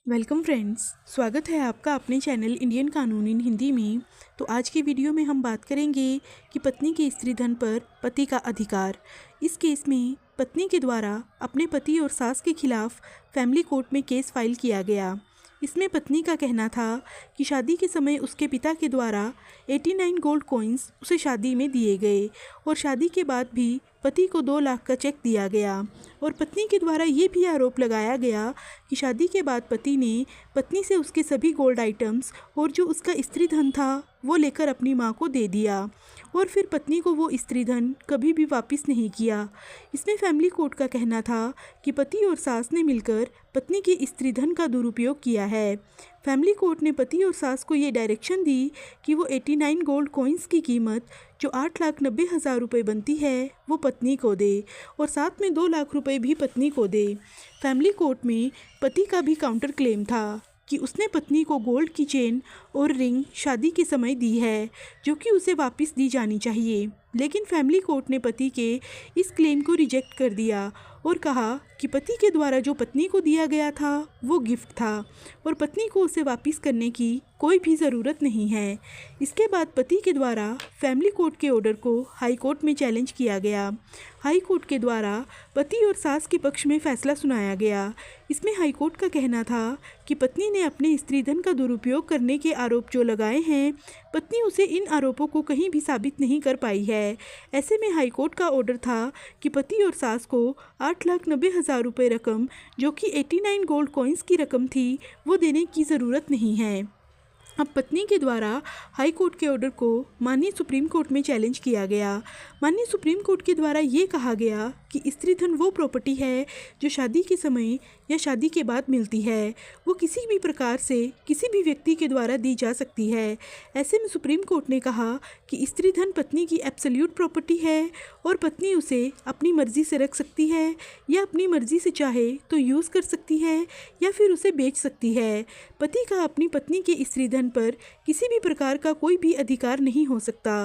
Welcome friends, स्वागत है आपका अपने चैनल इंडियन कानून इन हिंदी में। तो आज की वीडियो में हम बात करेंगे कि पत्नी के स्त्री धन पर पति का अधिकार। इस केस में पत्नी के द्वारा अपने पति और सास के खिलाफ फैमिली कोर्ट में केस फाइल किया गया। इसमें पत्नी का कहना था कि शादी के समय उसके पिता के द्वारा 89 गोल्ड कॉइन्स उसे शादी में दिए गए और शादी के बाद भी पति को 2 लाख का चेक दिया गया। और पत्नी के द्वारा ये भी आरोप लगाया गया कि शादी के बाद पति ने पत्नी से उसके सभी गोल्ड आइटम्स और जो उसका स्त्री धन था वो लेकर अपनी माँ को दे दिया और फिर पत्नी को वो स्त्री धन कभी भी वापस नहीं किया। इसमें फैमिली कोर्ट का कहना था कि पति और सास ने मिलकर पत्नी के स्त्री धन का दुरुपयोग किया है। फैमिली कोर्ट ने पति और सास को ये डायरेक्शन दी कि वो 89 गोल्ड कॉइन्स की कीमत जो 8,90,000 रुपये बनती है वो पत्नी को दे और साथ में 2 लाख रुपए भी पत्नी को दे। फैमिली कोर्ट में पति का भी काउंटर क्लेम था कि उसने पत्नी को गोल्ड की चेन और रिंग शादी के समय दी है जो कि उसे वापस दी जानी चाहिए, लेकिन फैमिली कोर्ट ने पति के इस क्लेम को रिजेक्ट कर दिया और कहा कि पति के द्वारा जो पत्नी को दिया गया था वो गिफ्ट था और पत्नी को उसे वापस करने की कोई भी ज़रूरत नहीं है। इसके बाद पति के द्वारा फैमिली कोर्ट के ऑर्डर को हाई कोर्ट में चैलेंज किया गया। हाई कोर्ट के द्वारा पति और सास के पक्ष में फैसला सुनाया गया। इसमें हाई कोर्ट का कहना था कि पत्नी ने अपने स्त्री धन का दुरुपयोग करने के आरोप जो लगाए हैं, पत्नी उसे इन आरोपों को कहीं भी साबित नहीं कर पाई है। ऐसे में हाई कोर्ट का ऑर्डर था कि पति और सास को 8,90,000 रुपये रकम जो कि 89 गोल्ड कॉइन्स की रकम थी वो देने की ज़रूरत नहीं है। अब पत्नी के द्वारा हाई कोर्ट के ऑर्डर को माननीय सुप्रीम कोर्ट में चैलेंज किया गया। माननीय सुप्रीम कोर्ट के द्वारा ये कहा गया कि स्त्री धन वो प्रॉपर्टी है जो शादी के समय या शादी के बाद मिलती है, वो किसी भी प्रकार से किसी भी व्यक्ति के द्वारा दी जा सकती है। ऐसे में सुप्रीम कोर्ट ने कहा कि स्त्री धन पत्नी की एब्सोल्यूट प्रॉपर्टी है और पत्नी उसे अपनी मर्ज़ी से रख सकती है या अपनी मर्ज़ी से चाहे तो यूज़ कर सकती है या फिर उसे बेच सकती है। पति का अपनी पत्नी के स्त्री धन पर किसी भी प्रकार का कोई भी अधिकार नहीं हो सकता।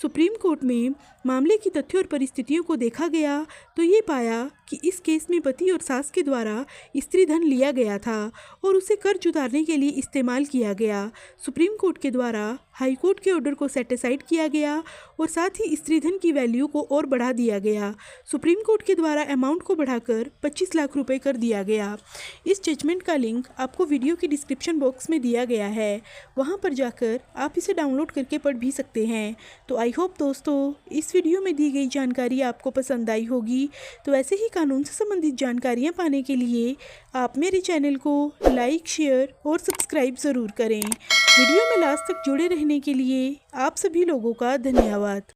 सुप्रीम कोर्ट में मामले की तथ्यों और परिस्थितियों को देखा गया तो ये पाया कि इस केस में पति और सास के द्वारा स्त्री धन लिया गया था और उसे कर्ज उतारने के लिए इस्तेमाल किया गया। सुप्रीम कोर्ट के द्वारा हाई कोर्ट के ऑर्डर को सेटिसाइड किया गया और साथ ही स्त्री धन की वैल्यू को और बढ़ा दिया गया। सुप्रीम कोर्ट के द्वारा अमाउंट को बढ़ाकर 25 लाख रुपए कर दिया गया। इस जजमेंट का लिंक आपको वीडियो के डिस्क्रिप्शन बॉक्स में दिया गया है, वहां पर जाकर आप इसे डाउनलोड करके पढ़ भी सकते हैं। तो आई होप दोस्तों इस वीडियो में दी गई जानकारी आपको पसंद आई होगी। तो ऐसे ही कानून से संबंधित जानकारियाँ पाने के लिए आप मेरे चैनल को लाइक, शेयर और सब्सक्राइब ज़रूर करें। वीडियो में लास्ट तक जुड़े रहने के लिए आप सभी लोगों का धन्यवाद।